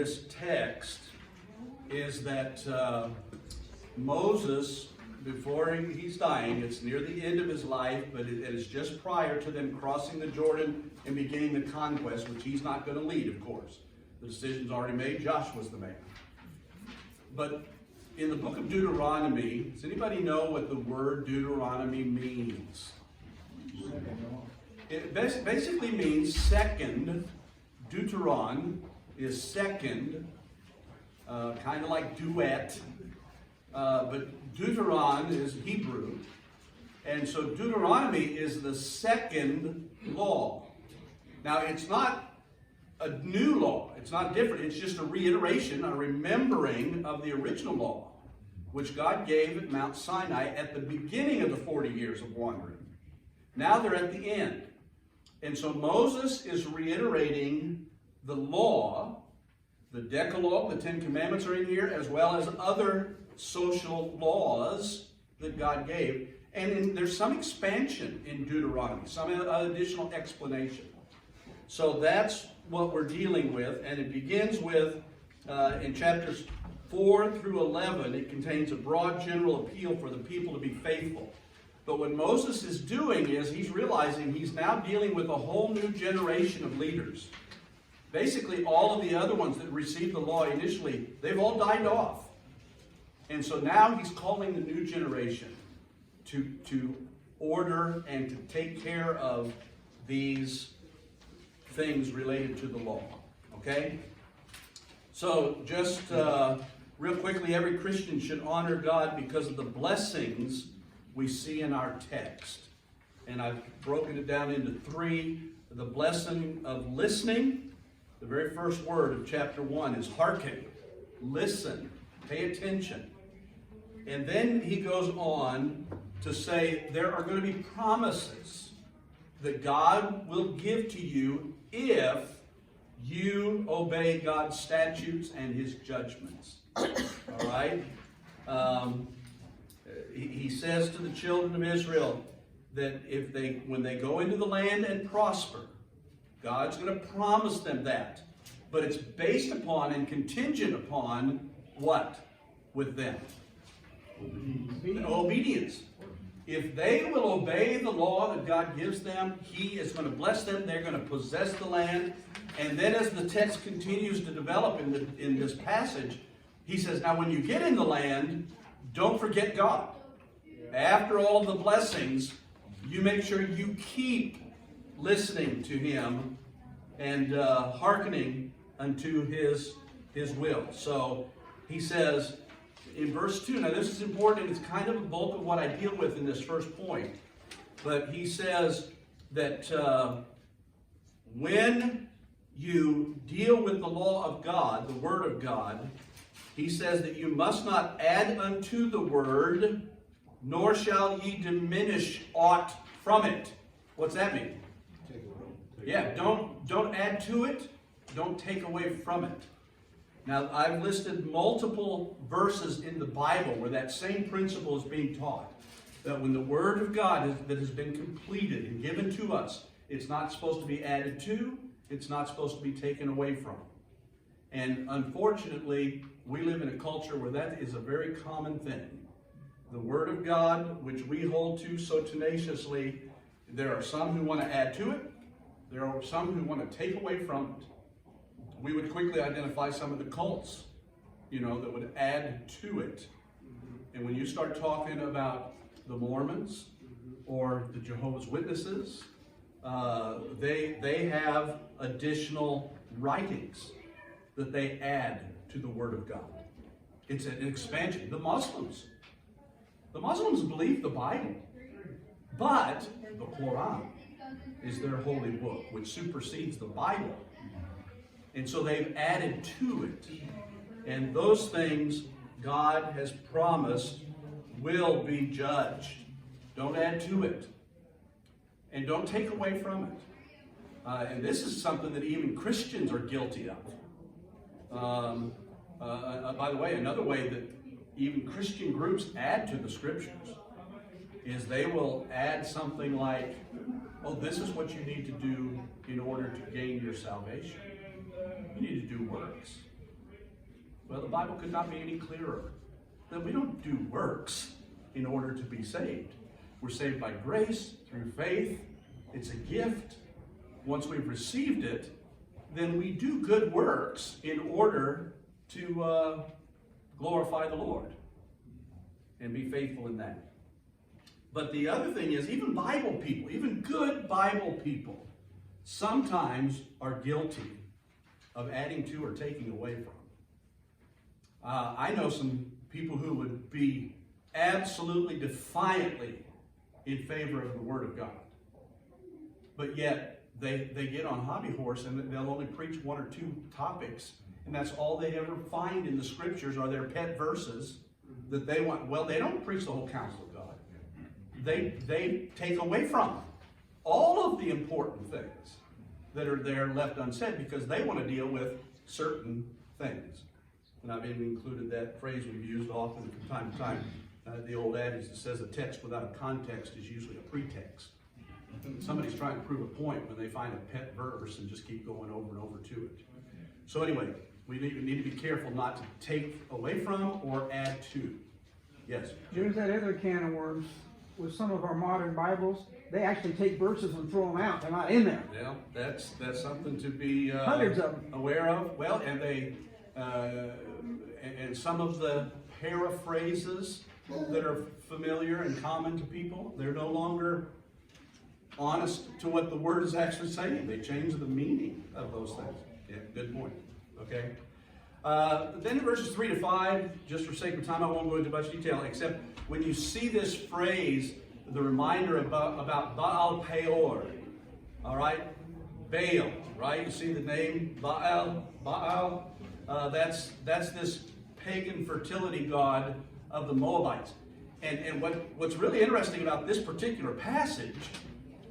This text is that Moses, before he's dying, it's near the end of his life, but it is just prior to them crossing the Jordan and beginning the conquest, which he's not going to lead, of course. The decision's already made. Joshua's the man. But in the book of Deuteronomy, does anybody know what the word Deuteronomy means? It basically means second. Deuteron is second, kind of like duet, but Deuteron is Hebrew, and so Deuteronomy is the second law. Now, it's not a new law, it's not different, it's just a reiteration, a remembering of the original law, which God gave at Mount Sinai at the beginning of the 40 years of wandering. Now they're at the end. And so Moses is reiterating the law, the Decalogue, the Ten Commandments are in here, as well as other social laws that God gave. And there's some expansion in Deuteronomy, some additional explanation. So that's what we're dealing with. And it begins with, in chapters 4 through 11, it contains a broad general appeal for the people to be faithful. But what Moses is doing is he's realizing he's now dealing with a whole new generation of leaders. Basically, all of the other ones that received the law initially, they've all died off. And so now he's calling the new generation to order and to take care of these things related to the law. Okay? So just real quickly, every Christian should honor God because of the blessings we see in our text. And I've broken it down into three. The blessing of listening. The very first word of chapter 1 is hearken. Listen. Pay attention. And then he goes on to say there are going to be promises that God will give to you if you obey God's statutes and his judgments. All right? He says to the children of Israel that when they go into the land and prosper, God's going to promise them that. But it's based upon and contingent upon what with them? Obedience. If they will obey the law that God gives them, he is going to bless them. They're going to possess the land. And then as the text continues to develop in this passage, he says, now when you get in the land, don't forget God. After all the blessings, you make sure you keep listening to him and hearkening unto his will. So he says in verse 2, now this is important, it's kind of the bulk of what I deal with in this first point. But he says that when you deal with the law of God, the word of God, he says that you must not add unto the word, nor shall ye diminish aught from it. What's that mean? Yeah, don't add to it, don't take away from it. Now, I've listed multiple verses in the Bible where that same principle is being taught. That when the Word of God that has been completed and given to us, it's not supposed to be added to, it's not supposed to be taken away from. And unfortunately, we live in a culture where that is a very common thing. The Word of God, which we hold to so tenaciously, there are some who want to add to it. There are some who want to take away from it. We would quickly identify some of the cults, that would add to it. And when you start talking about the Mormons or the Jehovah's Witnesses, they have additional writings that they add to the Word of God. It's an expansion. The Muslims believe the Bible, but the Quran is their holy book, which supersedes the Bible. And so they've added to it. And those things God has promised will be judged. Don't add to it. And don't take away from it. And this is something that even Christians are guilty of. By the way, another way that even Christian groups add to the scriptures is they will add something like, oh, this is what you need to do in order to gain your salvation. You need to do works. Well, the Bible could not be any clearer. That we don't do works in order to be saved. We're saved by grace, through faith. It's a gift. Once we've received it, then we do good works in order to glorify the Lord and be faithful in that. But the other thing is, even Bible people, even good Bible people, sometimes are guilty of adding to or taking away from. I know some people who would be absolutely defiantly in favor of the Word of God. But yet, they get on hobby horse and they'll only preach one or two topics, and that's all they ever find in the Scriptures are their pet verses that they want. Well, they don't preach the whole counsel of God. They take away from all of the important things that are there left unsaid because they want to deal with certain things. And I've even included that phrase we've used often from time to time. The old adage that says a text without a context is usually a pretext. Somebody's trying to prove a point when they find a pet verse and just keep going over and over to it. So anyway, we need to be careful not to take away from or add to. Yes? There's that other can of worms with some of our modern Bibles. They actually take verses and throw them out. They're not in there. Yeah, that's something to be Hundreds of them. Aware of. Well, and they and some of the paraphrases that are familiar and common to people, they're no longer honest to what the word is actually saying. They change the meaning of those things. Yeah, good point. Okay. Then in verses 3 to 5, just for sake of time, I won't go into much detail, except when you see this phrase, the reminder about Baal Peor, all right? Baal, right? You see the name Baal. That's this pagan fertility god of the Moabites. And what's really interesting about this particular passage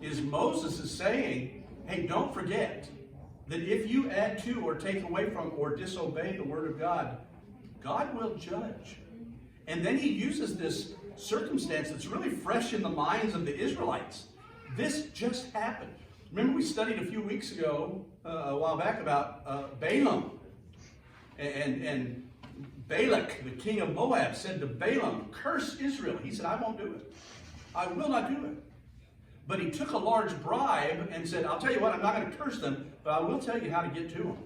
is Moses is saying, hey, don't forget that if you add to or take away from or disobey the word of God, God will judge. And then he uses this circumstance that's really fresh in the minds of the Israelites. This just happened. Remember we studied a few weeks ago, a while back, about Balaam. And Balak, the king of Moab, said to Balaam, curse Israel. He said, I won't do it. I will not do it. But he took a large bribe and said, I'll tell you what, I'm not going to curse them, but I will tell you how to get to them.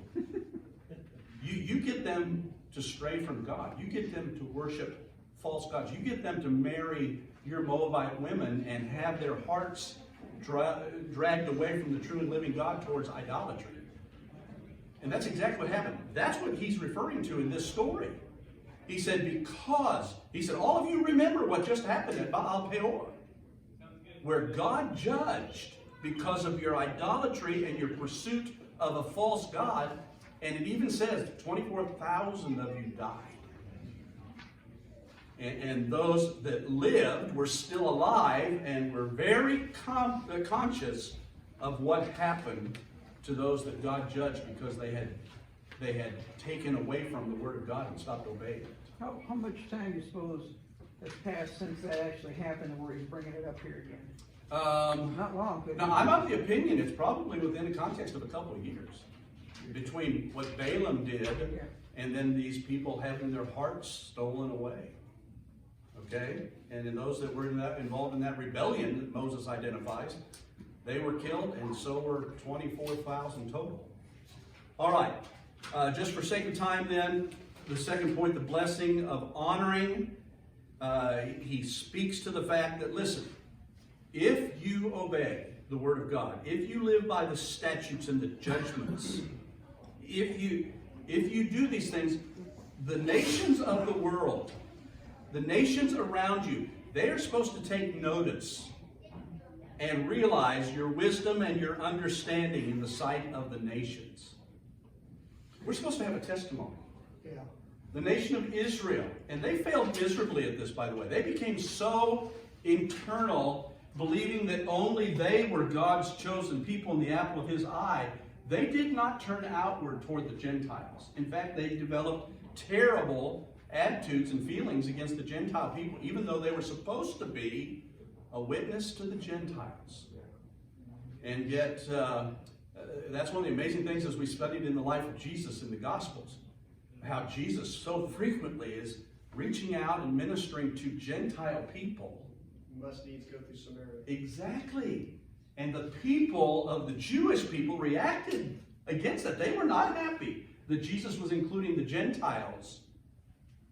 You get them to stray from God. You get them to worship false gods. You get them to marry your Moabite women and have their hearts dragged away from the true and living God towards idolatry. And that's exactly what happened. That's what he's referring to in this story. He said, all of you remember what just happened at Baal Peor, where God judged because of your idolatry and your pursuit of a false god, and it even says 24,000 of you died. And those that lived were still alive and were very conscious of what happened to those that God judged because they had taken away from the word of God and stopped obeying it. How much time do you suppose has passed since that actually happened where he's bringing it up here again? Not long. Now, I'm of the opinion it's probably within the context of a couple of years between what Balaam did and then these people having their hearts stolen away. Okay? And in those that were involved in that rebellion that Moses identifies, they were killed, and so were 24,000 total. All right. Just for sake of time then, the second point, the blessing of honoring. He speaks to the fact that, listen, if you obey the word of God, if you live by the statutes and the judgments, if you do these things, the nations of the world, the nations around you, they are supposed to take notice and realize your wisdom and your understanding in the sight of the nations. We're supposed to have a testimony. Yeah. The nation of Israel, and they failed miserably at this, by the way. They became so internal, believing that only they were God's chosen people in the apple of his eye. They did not turn outward toward the Gentiles. In fact, they developed terrible attitudes and feelings against the Gentile people, even though they were supposed to be a witness to the Gentiles. And yet, that's one of the amazing things as we studied in the life of Jesus in the Gospels. how Jesus so frequently is reaching out and ministering to Gentile people. Must needs go through Samaria. Exactly. And the people of the Jewish people reacted against that. They were not happy that Jesus was including the Gentiles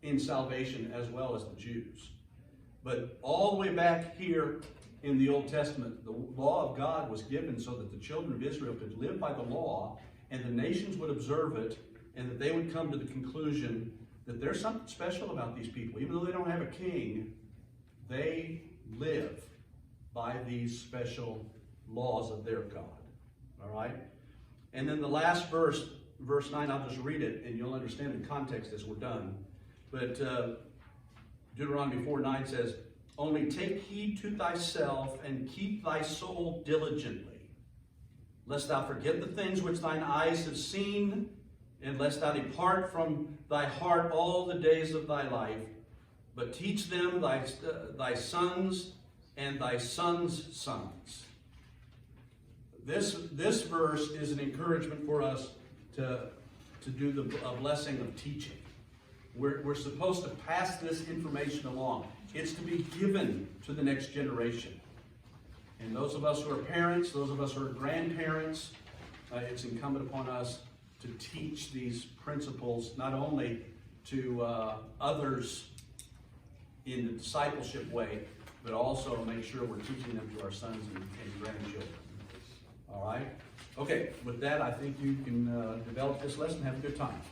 in salvation as well as the Jews. But all the way back here in the Old Testament, the law of God was given so that the children of Israel could live by the law, and the nations would observe it, and that they would come to the conclusion that there's something special about these people. Even though they don't have a king, they live by these special laws of their God. All right? And then the last verse, verse 9, I'll just read it, and you'll understand the context as we're done. But Deuteronomy 4:9 says, "Only take heed to thyself, and keep thy soul diligently, lest thou forget the things which thine eyes have seen, and lest thou depart from thy heart all the days of thy life, but teach them thy sons and thy sons' sons." This verse is an encouragement for us to do a blessing of teaching. We're supposed to pass this information along. It's to be given to the next generation. And those of us who are parents, those of us who are grandparents, it's incumbent upon us to teach these principles not only to others in the discipleship way, but also make sure we're teaching them to our sons and grandchildren. All right? Okay, with that, I think you can develop this lesson. Have a good time.